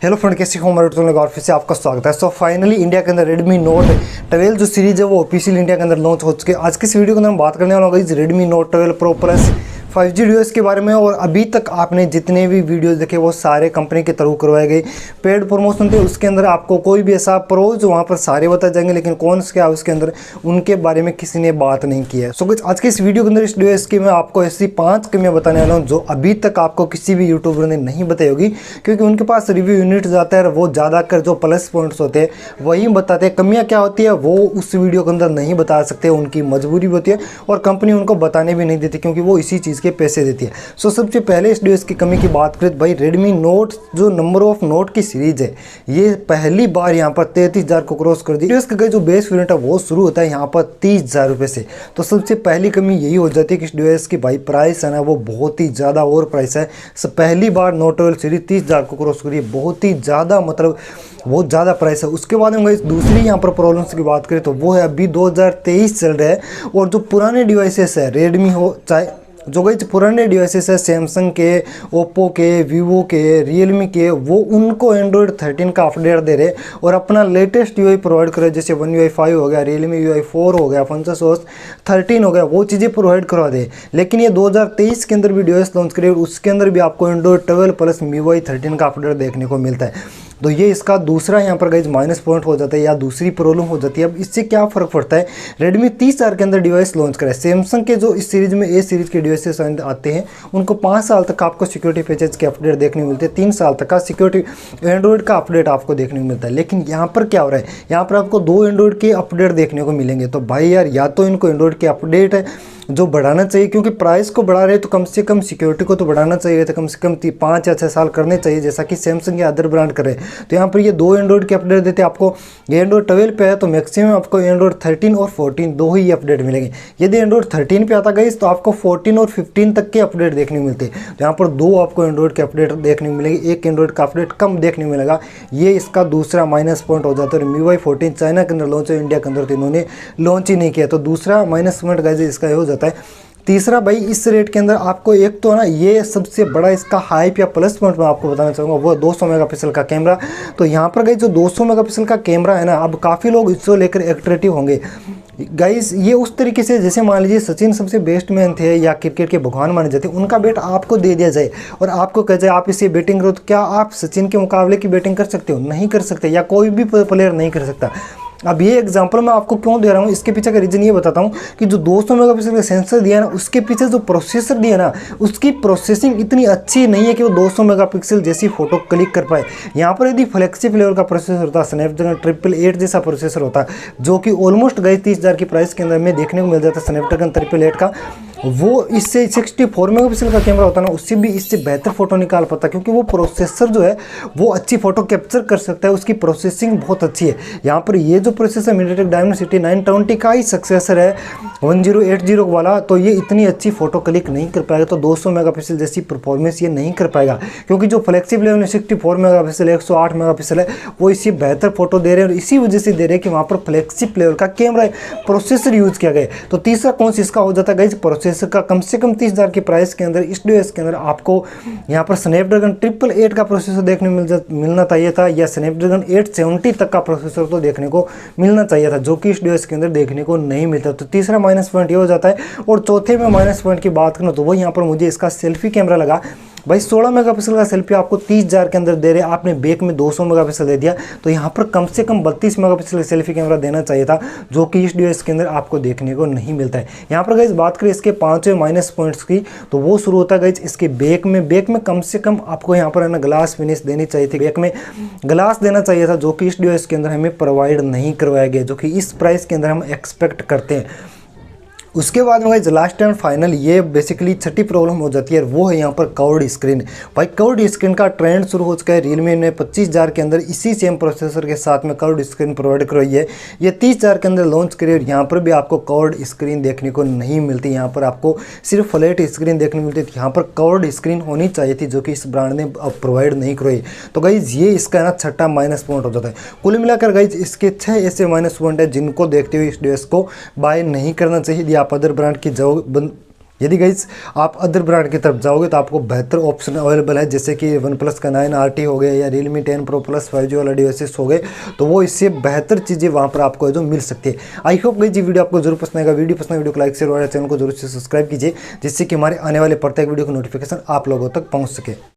Hello friend, कैसे हो? हमारे यूट्यूब और फिर से आपका स्वागत है। सो फाइनली इंडिया के अंदर Redmi Note 12 जो सीरीज है वो ऑफिशियल इंडिया के अंदर लॉन्च हो चुकी है। आज के इस वीडियो के अंदर हम बात करने वाला होगा Redmi Note 12 Pro Plus 5G device के बारे में। और अभी तक आपने जितने भी वीडियोस देखे वो सारे कंपनी के थ्रू करवाए गए पेड प्रमोशन थे। उसके अंदर आपको कोई भी ऐसा प्रो जो वहाँ पर सारे बताए जाएंगे, लेकिन कौन से क्या उसके अंदर उनके बारे में किसी ने बात नहीं की है। सो कुछ आज के इस वीडियो के अंदर इस डिवाइस की मैं आपको ऐसी 5 कमियां बताने वाला हूँ जो अभी तक आपको किसी भी यूट्यूबर ने नहीं बताई होगी, क्योंकि उनके पास रिव्यू यूनिट जाता है, वो ज़्यादातर जो प्लस पॉइंट्स होते हैं वही बताते हैं। कमियाँ क्या होती है वो उस वीडियो के अंदर नहीं बता सकते, उनकी मजबूरी भी होती है और कंपनी उनको बताने भी नहीं देती, क्योंकि वो इसी चीज़ के पैसे देती है। सो सबसे पहले इस डिवाइस की कमी की बात करें भाई, Redmi Note जो नंबर ऑफ नोट की सीरीज है ये पहली बार यहाँ पर 33,000 को क्रॉस कर दी। डिवाइस का जो बेस वेरिएंट है वो शुरू होता है यहाँ पर 30,000 रुपये से। तो सबसे पहली कमी यही हो जाती है कि इस डिवाइस की भाई प्राइस है ना वो बहुत ही ज़्यादा ओवर प्राइस है। पहली बार Note 12 सीरीज 30,000 को क्रॉस करी, बहुत ही ज़्यादा, मतलब बहुत ज़्यादा प्राइस है। उसके बाद हम इस दूसरी यहाँ पर प्रॉब्लम्स की बात करें तो वो है अभी 2023 चल रहा है और जो पुराने डिवाइसेस है रेडमी हो चाहे जो गई पुराने डिवाइसेस है सैमसंग के, ओप्पो के, वीवो के, रियलमी के, वो उनको एंड्रॉयड 13 का अपडेट दे रहे और अपना लेटेस्ट यूआई प्रोवाइड करे। जैसे One UI 5 हो गया, रियलमी UI 4 हो गया, फंक्शंस OS 13 हो गया, वो चीज़ें प्रोवाइड करवा दे। लेकिन ये 2023 के अंदर भी डिवाइस लॉन्च करे और उसके अंदर भी आपको एंड्रॉयड 12 प्लस MIUI 13 का अपडेट देखने को मिलता है। तो ये इसका दूसरा यहाँ पर गाइज माइनस पॉइंट हो जाता है या दूसरी प्रॉब्लम हो जाती है। अब इससे क्या फ़र्क पड़ता है, रेडमी 30,000 के अंदर डिवाइस लॉन्च करे। सैमसंग के जो इस सीरीज में ए सीरीज के डिवाइसेस आते हैं उनको 5 साल तक आपको सिक्योरिटी पैचेज के अपडेट देखने को मिलते हैं, 3 साल तक का सिक्योरिटी एंड्रॉयड का अपडेट आपको देखने को मिलता है। लेकिन यहाँ पर क्या हो रहा है, यहाँ पर आपको 2 एंड्रॉयड के अपडेट देखने को मिलेंगे। तो भाई यार, या तो इनको एंड्रॉयड के अपडेट है जो बढ़ाना चाहिए, क्योंकि प्राइस को बढ़ा रहे तो कम से कम सिक्योरिटी को तो बढ़ाना चाहिए था, कम से कम 5 या 6 साल करने चाहिए जैसा कि सैमसंग या अदर ब्रांड करे। तो यहाँ पर ये 2 एंड्रॉयड के अपडेट देते हैं आपको। ये एंड्रॉयड 12 पे है तो मैक्सिमम आपको एंड्रॉयड 13 और 14 दो ही अपडेट मिलेंगे। यदि एंड्रॉयड 13 पे आता गई तो आपको 14 और 15 तक के अपडेट देखने को मिलते हैं। तो यहाँ पर 2 आपको एंड्रॉयड के अपडेट देखने को मिलेंगे, एक एंड्रॉयड का अपडेट कम देखने को मिलेगा। ये इसका दूसरा माइनस पॉइंट हो जाता है। MIUI 14 चाइना के अंदर लॉन्च है, इंडिया के अंदर तो इन्होंने लॉन्च ही नहीं किया। तो दूसरा माइनस पॉइंट गाइस इसका ये हो जाता है। तीसरा भाई, इस रेट के अंदर आपको एक तो ना ये सबसे बड़ा इसका हाइप या प्लस पॉइंट मैं आपको बताना चाहूँगा वो 200 मेगापिक्सल का कैमरा। तो यहाँ पर गाइस जो 200 मेगापिक्सल का कैमरा है ना, अब काफ़ी लोग इसको लेकर एट्रैक्टिव होंगे गाइस। ये उस तरीके से जैसे मान लीजिए सचिन सबसे बेस्ट मैन थे या क्रिकेट के भगवान माने जाते, उनका बैट आपको दे दिया जाए और आपको कहा जाए आप इसे बैटिंग करो, तो क्या आप सचिन के मुकाबले की बैटिंग कर सकते हो? नहीं कर सकते, या कोई भी प्लेयर नहीं कर सकता। अब ये एग्जांपल मैं आपको क्यों दे रहा हूँ, इसके पीछे का रीज़न ये बताता हूँ कि जो 200 मेगापिक्सल का सेंसर दिया ना, उसके पीछे जो प्रोसेसर दिया ना, उसकी प्रोसेसिंग इतनी अच्छी नहीं है कि वो 200 मेगापिक्सल जैसी फोटो क्लिक कर पाए। यहाँ पर यदि फ्लेक्सिबल लेवल का प्रोसेसर होता, स्नैपड्रैगन 888 जैसा प्रोसेसर होता, जो कि ऑलमोस्ट गई 30,000 की प्राइस के अंदर में देखने को मिल जाता स्नैपड्रैगन 888 का, वो इससे 64 मेगापिक्सल का कैमरा होता ना, उससे भी इससे बेहतर फोटो निकाल पाता, क्योंकि वो प्रोसेसर जो है वो अच्छी फोटो कैप्चर कर सकता है, उसकी प्रोसेसिंग बहुत अच्छी है। यहाँ पर ये जो प्रोसेसर मीडियाटेक डायमेंसिटी 920 का ही सक्सेसर है 1080 वाला, तो ये इतनी अच्छी फोटो क्लिक नहीं कर पाएगा। तो 200 मेगापिक्सल जैसी परफॉर्मेंस ये नहीं कर पाएगा, क्योंकि जो फ्लेक्सिबल लेवल 64 मेगापिक्सल 108 मेगापिक्सल है वो इससे बेहतर फोटो दे रहे हैं, और इसी वजह से दे रहे हैं कि वहाँ पर फ्लेक्सिबल लेवल का कैमरा प्रोसेसर यूज़ किया गया। तो तीसरा कौन सा इसका हो जाता है प्रोसेसर का, कम से कम 30,000 की प्राइस के अंदर इस डिवाइस के अंदर आपको यहाँ पर स्नैपड्रैगन 888 का प्रोसेसर देखने मिलना चाहिए था, या स्नैपड्रैगन 870 तक का प्रोसेसर तो देखने को मिलना चाहिए था, जो कि इस डिवाइस के अंदर देखने को नहीं मिलता। तो तीसरा माइनस पॉइंट ये हो जाता है। और चौथे में माइनस पॉइंट की बात करूँ तो वो यहाँ पर मुझे इसका सेल्फी कैमरा लगा। भाई 16 मेगापिक्सल का सेल्फी आपको 30,000 के अंदर दे रहे, आपने बैक में 200 मेगापिक्सल दे दिया, तो यहाँ पर कम से कम 32 मेगापिक्सल का सेल्फी कैमरा देना चाहिए था, जो कि इस डिवाइस के अंदर आपको देखने को नहीं मिलता है। यहाँ पर गाइस बात करें इसके 5वें माइनस पॉइंट्स की, तो वो शुरू होता है गाइस इसके बैक में कम से कम आपको यहाँ पर है ना ग्लास फिनिश देनी चाहिए थी, बैक में ग्लास देना चाहिए था, जो कि इस डिवाइस के अंदर हमें प्रोवाइड नहीं करवाया गया, जो कि इस प्राइस के अंदर हम एक्सपेक्ट करते हैं। उसके बाद में लास्ट एंड फाइनल ये बेसिकली छठी प्रॉब्लम हो जाती है, वो है यहाँ पर कर्व्ड स्क्रीन। भाई कर्व्ड स्क्रीन का ट्रेंड शुरू हो चुका है। रियलमी ने 25,000 के अंदर इसी सेम प्रोसेसर के साथ में कर्व्ड स्क्रीन प्रोवाइड करवाई है। ये 30,000 के अंदर लॉन्च करी और यहाँ पर भी आपको कर्व्ड स्क्रीन देखने को नहीं मिलती, यहाँ पर आपको सिर्फ फ्लैट स्क्रीन देखने को मिलती थी। यहाँ पर कर्व्ड स्क्रीन होनी चाहिए थी, जो कि इस ब्रांड ने प्रोवाइड नहीं करवाई। तो गाइज ये इसका ना छठा माइनस पॉइंट हो जाता है। कुल मिलाकर गाइज इसके 6 ऐसे माइनस पॉइंट है जिनको देखते हुए इस डिवाइस को बाय नहीं करना चाहिए। आप अदर ब्रांड की यदि गाइस आप अदर ब्रांड की तरफ जाओगे तो आपको बेहतर ऑप्शन अवेलेबल है, जैसे कि OnePlus का 9RT हो गया या Realme 10 Pro Plus 5G वाला डिवाइसेस हो गए, तो वो इससे बेहतर चीज़ें वहाँ पर आपको जो मिल सकती है। आई होप गाइस ये वीडियो आपको जरूर पसंद आएगा। वीडियो पसंद, वीडियो को लाइक शेयर और चैनल को जरूर से सब्सक्राइब कीजिए, जिससे कि हमारे आने वाले प्रत्येक वीडियो की नोटिफिकेशन आप लोगों तक पहुँच सके।